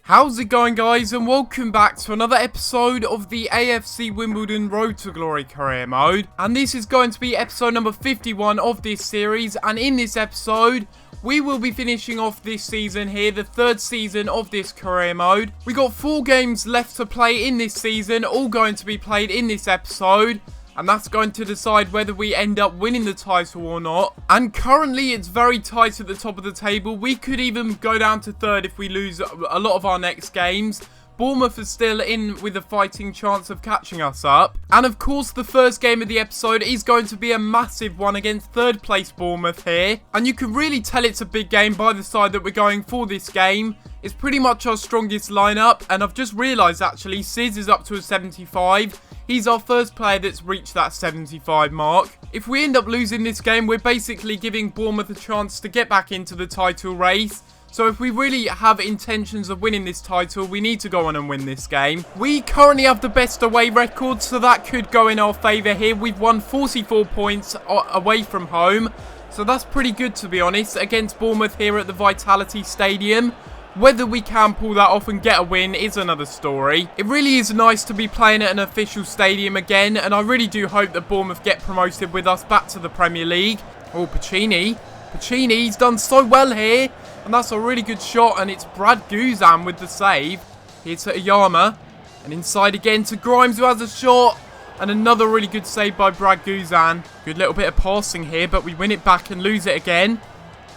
How's it going, guys, and welcome back to another episode of the AFC Wimbledon Road to Glory Career Mode. And this is going to be episode number 51 of this series, and in this episode we will be finishing off this season here, the third season of this career mode. We got 4 games left to play in this season, all going to be played in this episode. And that's going to decide whether we end up winning the title or not. And currently it's very tight at the top of the table. We could even go down to third if we lose a lot of our next games. Bournemouth is still in with a fighting chance of catching us up. And of course the first game of the episode is going to be a massive one against third place Bournemouth here. And you can really tell it's a big game by the side that we're going for this game. It's pretty much our strongest lineup. And I've just realised actually Sis is up to a 75. He's our first player that's reached that 75 mark. If we end up losing this game, we're basically giving Bournemouth a chance to get back into the title race. So if we really have intentions of winning this title, we need to go on and win this game. We currently have the best away record, so that could go in our favour here. We've won 44 points away from home. So that's pretty good, to be honest, against Bournemouth here at the Vitality Stadium. Whether we can pull that off and get a win is another story. It really is nice to be playing at an official stadium again, and I really do hope that Bournemouth get promoted with us back to the Premier League. Oh, Pacini, he's done so well here, and that's a really good shot, and it's Brad Guzan with the save. Here to Ayama, and inside again to Grimes, who has a shot, and another really good save by Brad Guzan. Good little bit of passing here, but we win it back and lose it again.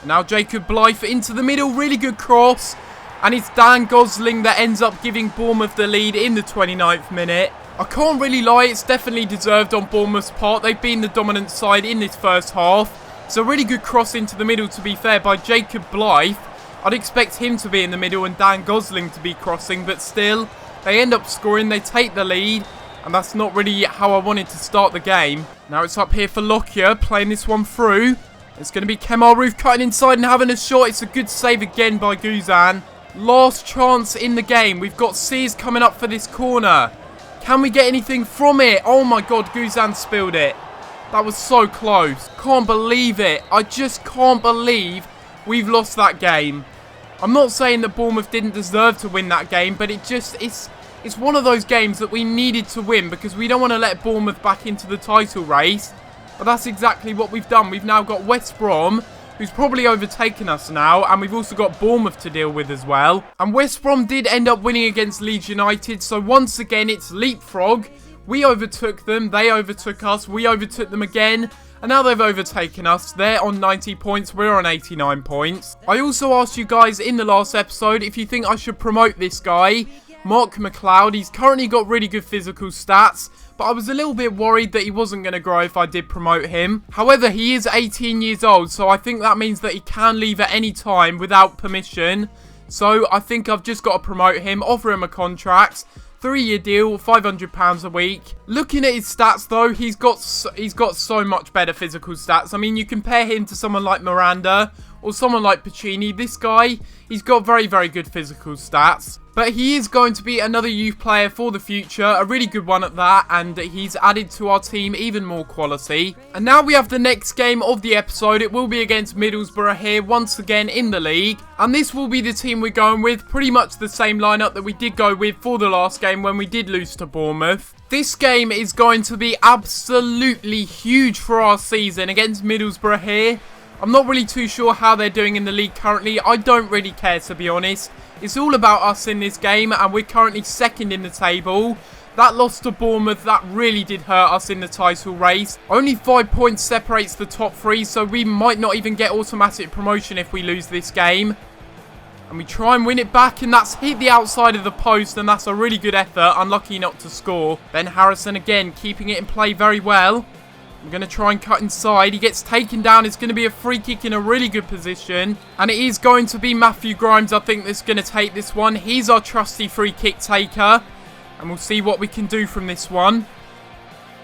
And now Jacob Blythe into the middle, really good cross. And it's Dan Gosling that ends up giving Bournemouth the lead in the 29th minute. I can't really lie, it's definitely deserved on Bournemouth's part. They've been the dominant side in this first half. It's a really good cross into the middle, to be fair, by Jacob Blythe. I'd expect him to be in the middle and Dan Gosling to be crossing, but still, they end up scoring, they take the lead. And that's not really how I wanted to start the game. Now it's up here for Lockyer, playing this one through. It's going to be Kemar Roof cutting inside and having a shot. It's a good save again by Guzan. Last chance in the game. We've got Sears coming up for this corner. Can we get anything from it? Oh my god, Guzan spilled it. That was so close. Can't believe it. I just can't believe we've lost that game. I'm not saying that Bournemouth didn't deserve to win that game, but it's one of those games that we needed to win because we don't want to let Bournemouth back into the title race. But that's exactly what we've done. We've now got West Brom, who's probably overtaken us now, and we've also got Bournemouth to deal with as well. And West Brom did end up winning against Leeds United, so once again it's leapfrog. We overtook them, they overtook us, we overtook them again, and now they've overtaken us. They're on 90 points, we're on 89 points. I also asked you guys in the last episode if you think I should promote this guy, Mark McLeod. He's currently got really good physical stats, but I was a little bit worried that he wasn't going to grow if I did promote him. However, he is 18 years old, so I think that means that he can leave at any time without permission. So I think I've just got to promote him, offer him a contract. 3-year deal, £500 a week. Looking at his stats though, he's got so much better physical stats. I mean, you compare him to someone like Miranda or someone like Pacini. This guy, he's got very, very good physical stats. But he is going to be another youth player for the future, a really good one at that, and he's added to our team even more quality. And now we have the next game of the episode. It will be against Middlesbrough here, once again in the league. And this will be the team we're going with, pretty much the same lineup that we did go with for the last game when we did lose to Bournemouth. This game is going to be absolutely huge for our season against Middlesbrough here. I'm not really too sure how they're doing in the league currently. I don't really care, to be honest. It's all about us in this game, and we're currently second in the table. That loss to Bournemouth, that really did hurt us in the title race. Only 5 points separates the top 3, so we might not even get automatic promotion if we lose this game. And we try and win it back, and that's hit the outside of the post, and that's a really good effort. Unlucky not to score. Ben Harrison again, keeping it in play very well. I'm going to try and cut inside. He gets taken down. It's going to be a free kick in a really good position. And it is going to be Matthew Grimes, I think, that's going to take this one. He's our trusty free kick taker. And we'll see what we can do from this one.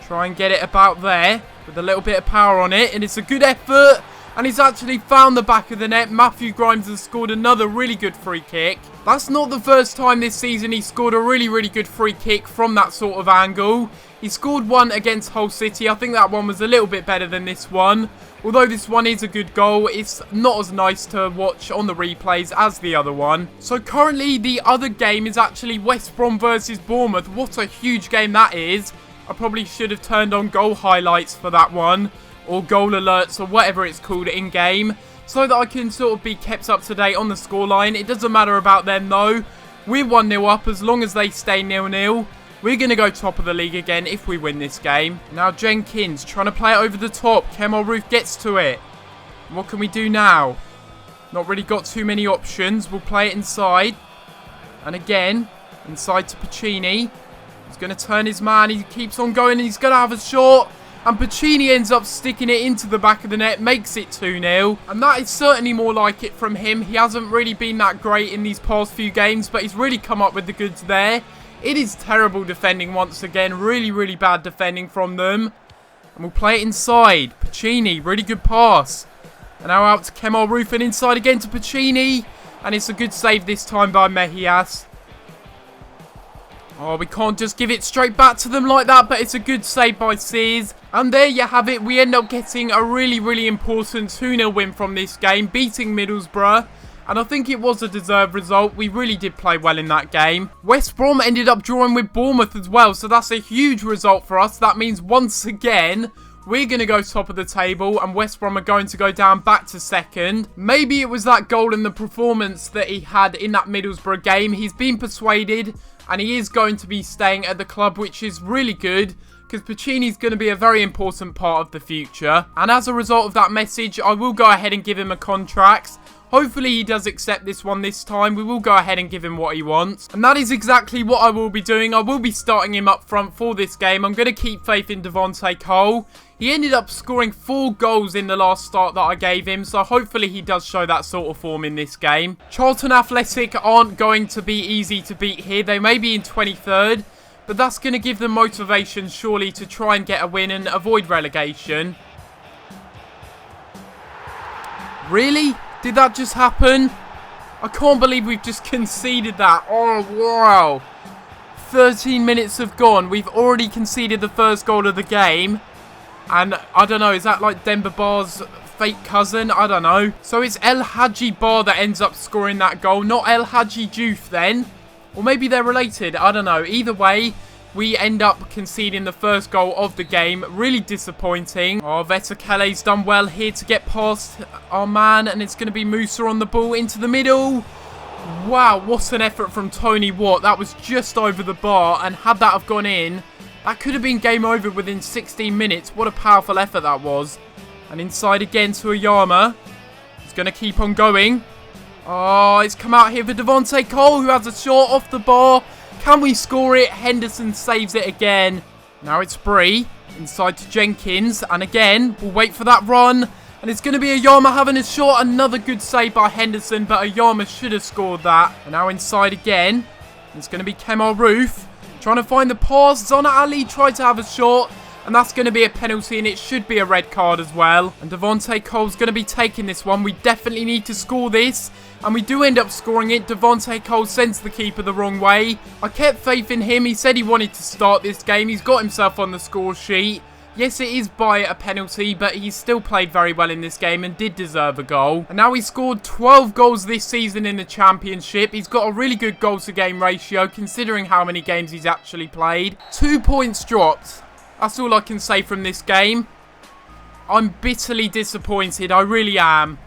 Try and get it about there with a little bit of power on it. And it's a good effort. And he's actually found the back of the net. Matthew Grimes has scored another really good free kick. That's not the first time this season he scored a really good free kick from that sort of angle. He scored one against Hull City. I think that one was a little bit better than this one. Although this one is a good goal, it's not as nice to watch on the replays as the other one. So currently the other game is actually West Brom versus Bournemouth. What a huge game that is. I probably should have turned on goal highlights for that one, or goal alerts, or whatever it's called in-game, so that I can sort of be kept up to date on the scoreline. It doesn't matter about them though. We're 1-0 up as long as they stay 0-0. We're going to go top of the league again if we win this game. Now Jenkins trying to play it over the top. Kemal Roof gets to it. What can we do now? Not really got too many options. We'll play it inside. And again, inside to Puccini. He's going to turn his man. He keeps on going and he's going to have a shot. And Puccini ends up sticking it into the back of the net, makes it 2-0. And that is certainly more like it from him. He hasn't really been that great in these past few games, but he's really come up with the goods there. It is terrible defending once again. Really bad defending from them. And we'll play it inside. Puccini, really good pass. And now out to Kemal Roof and inside again to Puccini. And it's a good save this time by Mejias. Oh, we can't just give it straight back to them like that, but it's a good save by Sears. And there you have it. We end up getting a really important 2-0 win from this game, beating Middlesbrough. And I think it was a deserved result. We really did play well in that game. West Brom ended up drawing with Bournemouth as well, so that's a huge result for us. That means once again, we're going to go top of the table and West Brom are going to go down back to second. Maybe it was that goal and the performance that he had in that Middlesbrough game. He's been persuaded and he is going to be staying at the club, which is really good because Puccini's going to be a very important part of the future. And as a result of that message, I will go ahead and give him a contract. Hopefully he does accept this one this time. We will go ahead and give him what he wants. And that is exactly what I will be doing. I will be starting him up front for this game. I'm going to keep faith in Devontae Cole. He ended up scoring 4 goals in the last start that I gave him. So hopefully he does show that sort of form in this game. Charlton Athletic aren't going to be easy to beat here. They may be in 23rd. But that's going to give them motivation surely to try and get a win and avoid relegation. Really? Did that just happen? I can't believe we've just conceded that. Oh, wow. 13 minutes have gone. We've already conceded the first goal of the game. And I don't know, is that like Demba Ba's fake cousin? I don't know. So it's El Hadji Bar that ends up scoring that goal, not El Hadji Diouf then. Or maybe they're related. I don't know. Either way, we end up conceding the first goal of the game. Really disappointing. Oh, Vetakele's done well here to get past our man. And it's going to be Musa on the ball into the middle. Wow, what an effort from Tony Watt. That was just over the bar. And had that have gone in, that could have been game over within 16 minutes. What a powerful effort that was. And inside again to Oyama. He's going to keep on going. Oh, it's come out here for Devontae Cole, who has a shot off the bar. Can we score it? Henderson saves it again. Now it's Bree. Inside to Jenkins. And again, we'll wait for that run. And it's going to be Oyama having a shot. Another good save by Henderson, but Oyama should have scored that. And now inside again. It's going to be Kemal Roof. Trying to find the pass. Zona Ali tried to have a shot. And that's going to be a penalty, and it should be a red card as well. And Devontae Cole's going to be taking this one. We definitely need to score this. And we do end up scoring it. Devontae Cole sends the keeper the wrong way. I kept faith in him. He said he wanted to start this game. He's got himself on the score sheet. Yes, it is by a penalty, but he's still played very well in this game and did deserve a goal. And now he's scored 12 goals this season in the Championship. He's got a really good goal-to-game ratio, considering how many games he's actually played. 2 points dropped. That's all I can say from this game. I'm bitterly disappointed. I really am.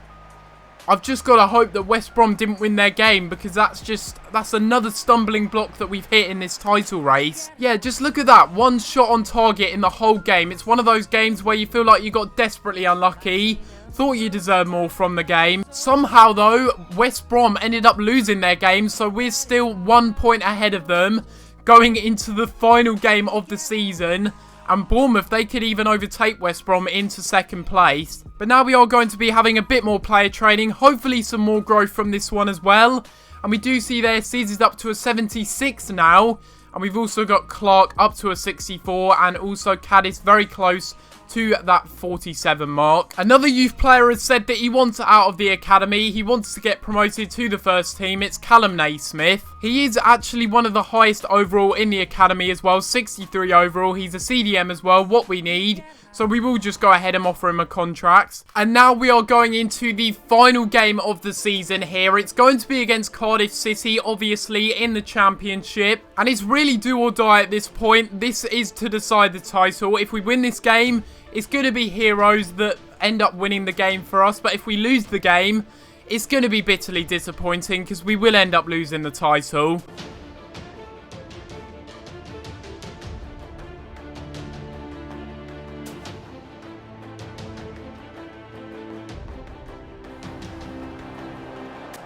I've just got to hope that West Brom didn't win their game, because that's another stumbling block that we've hit in this title race. Yeah, just look at that. 1 shot on target in the whole game. It's one of those games where you feel like you got desperately unlucky. Thought you deserved more from the game. Somehow, though, West Brom ended up losing their game, so we're still 1 point ahead of them going into the final game of the season. And Bournemouth, they could even overtake West Brom into second place. But now we are going to be having a bit more player training. Hopefully some more growth from this one as well. And we do see there, Seeds is up to a 76 now. And we've also got Clark up to a 64. And also Cadiz very close to that 47 mark. Another youth player has said that he wants out of the academy. He wants to get promoted to the first team. It's Callum Naismith. He is actually one of the highest overall in the academy as well, 63 overall. He's a CDM as well, what we need. So we will just go ahead and offer him a contract. And now we are going into the final game of the season here. It's going to be against Cardiff City, obviously, in the Championship. And it's really do or die at this point. This is to decide the title. If we win this game, it's going to be Heroes that end up winning the game for us. But if we lose the game, it's going to be bitterly disappointing because we will end up losing the title.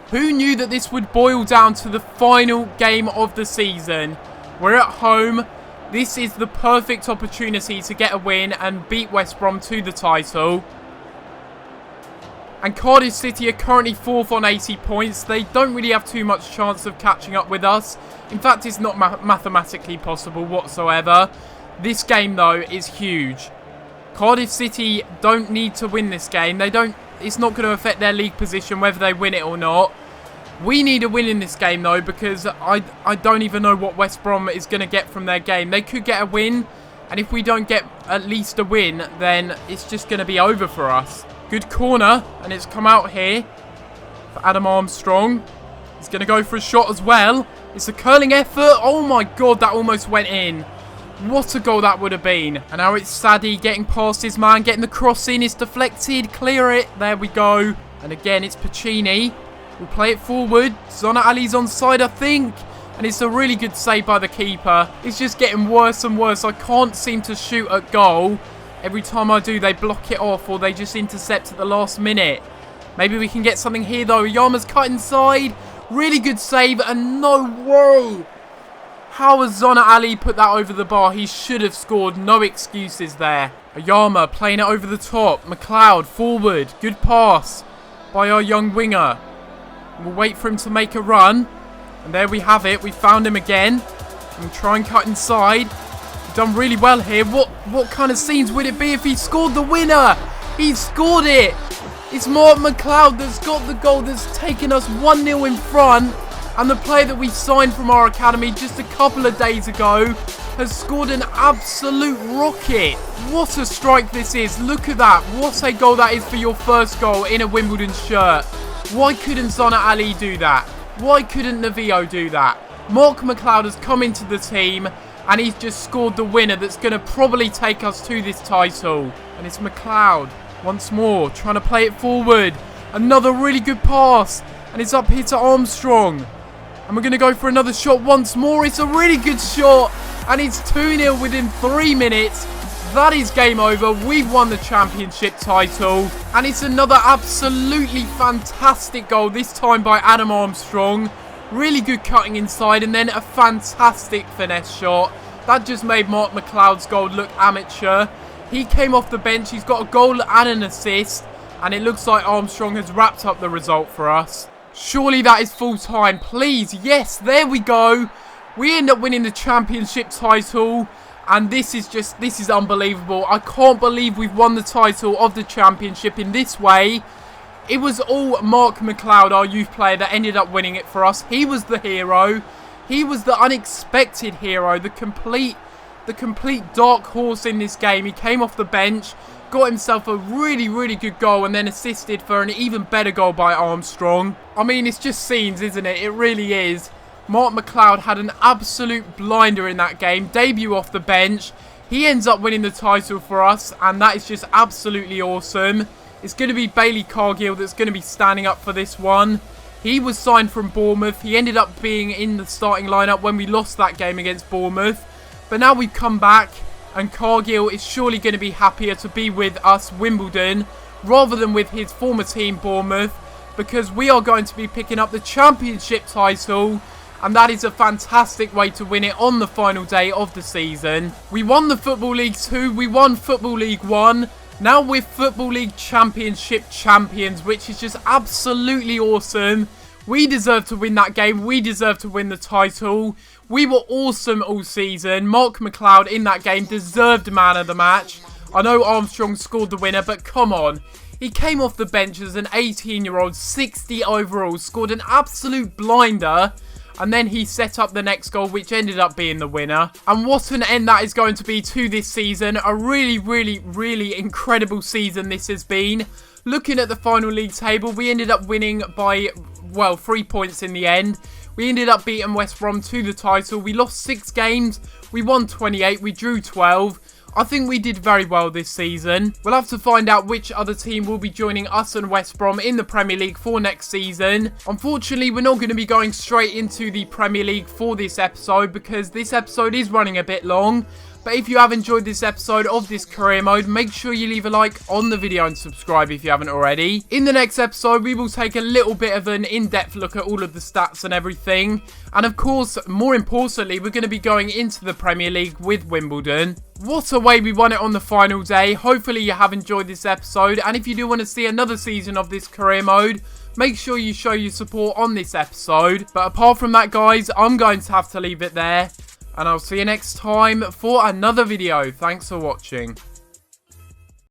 Who knew that this would boil down to the final game of the season? We're at home. This is the perfect opportunity to get a win and beat West Brom to the title. And Cardiff City are currently 4th on 80 points. They don't really have too much chance of catching up with us. In fact, it's not mathematically possible whatsoever. This game, though, is huge. Cardiff City don't need to win this game. It's not going to affect their league position whether they win it or not. We need a win in this game, though, because I don't even know what West Brom is going to get from their game. They could get a win, and if we don't get at least a win, then it's just going to be over for us. Good corner, and it's come out here for Adam Armstrong. He's going to go for a shot as well. It's a curling effort. Oh, my God, that almost went in. What a goal that would have been. And now it's Sadie getting past his man, getting the cross in. It's deflected. Clear it. There we go. And again, it's Pacini. We'll play it forward. Zona Ali's onside, I think. And it's a really good save by the keeper. It's just getting worse and worse. I can't seem to shoot at goal. Every time I do, they block it off or they just intercept at the last minute. Maybe we can get something here, though. Yama's cut inside. Really good save. And no way. How has Zona Ali put that over the bar? He should have scored. No excuses there. Oyama playing it over the top. McLeod forward. Good pass by our young winger. We'll wait for him to make a run. And there we have it. We found him again. We'll try and cut inside. We've done really well here. What kind of scenes would it be if he scored the winner? He scored it. It's Mark McLeod that's got the goal that's taken us 1-0 in front. And the player that we signed from our academy just a couple of days ago has scored an absolute rocket. What a strike this is. Look at that. What a goal that is for your first goal in a Wimbledon shirt. Why couldn't Zona Ali do that? Why couldn't Navio do that? Mark McLeod has come into the team and he's just scored the winner that's going to probably take us to this title. And it's McLeod once more trying to play it forward. Another really good pass. And it's up here to Armstrong. And we're going to go for another shot once more. It's a really good shot. And it's 2-0 within 3 minutes. That is game over. We've won the championship title. And it's another absolutely fantastic goal. This time by Adam Armstrong. Really good cutting inside. And then a fantastic finesse shot. That just made Mark McLeod's goal look amateur. He came off the bench. He's got a goal and an assist. And it looks like Armstrong has wrapped up the result for us. Surely that is full time. Please. Yes, there we go. We end up winning the championship title. And this is unbelievable. I can't believe we've won the title of the championship in this way. It was all Mark McLeod, our youth player, that ended up winning it for us. He was the hero. He was the unexpected hero. The complete dark horse in this game. He came off the bench, got himself a really, really good goal, and then assisted for an even better goal by Armstrong. I mean, it's just scenes, isn't it? It really is. Mark McLeod had an absolute blinder in that game. Debut off the bench. He ends up winning the title for us, and that is just absolutely awesome. It's going to be Bailey Cargill that's going to be standing up for this one. He was signed from Bournemouth. He ended up being in the starting lineup when we lost that game against Bournemouth. But now we've come back, and Cargill is surely going to be happier to be with us, Wimbledon, rather than with his former team, Bournemouth, because we are going to be picking up the championship title. And that is a fantastic way to win it on the final day of the season. We won the Football League 2. We won Football League 1. Now we're Football League Championship champions, which is just absolutely awesome. We deserve to win that game. We deserve to win the title. We were awesome all season. Mark McLeod in that game deserved man of the match. I know Armstrong scored the winner, but come on. He came off the bench as an 18-year-old, 60 overall, scored an absolute blinder, and then he set up the next goal, which ended up being the winner. And what an end that is going to be to this season. A really, really, really incredible season this has been. Looking at the final league table, we ended up winning by, well, 3 points in the end. We ended up beating West Brom to the title. We lost 6 games. We won 28. We drew 12. I think we did very well this season. We'll have to find out which other team will be joining us and West Brom in the Premier League for next season. Unfortunately, we're not going to be going straight into the Premier League for this episode because this episode is running a bit long. But if you have enjoyed this episode of this career mode, make sure you leave a like on the video and subscribe if you haven't already. In the next episode, we will take a little bit of an in-depth look at all of the stats and everything. And of course, more importantly, we're going to be going into the Premier League with Wimbledon. What a way we won it on the final day. Hopefully you have enjoyed this episode. And if you do want to see another season of this career mode, make sure you show your support on this episode. But apart from that, guys, I'm going to have to leave it there. And I'll see you next time for another video. Thanks for watching.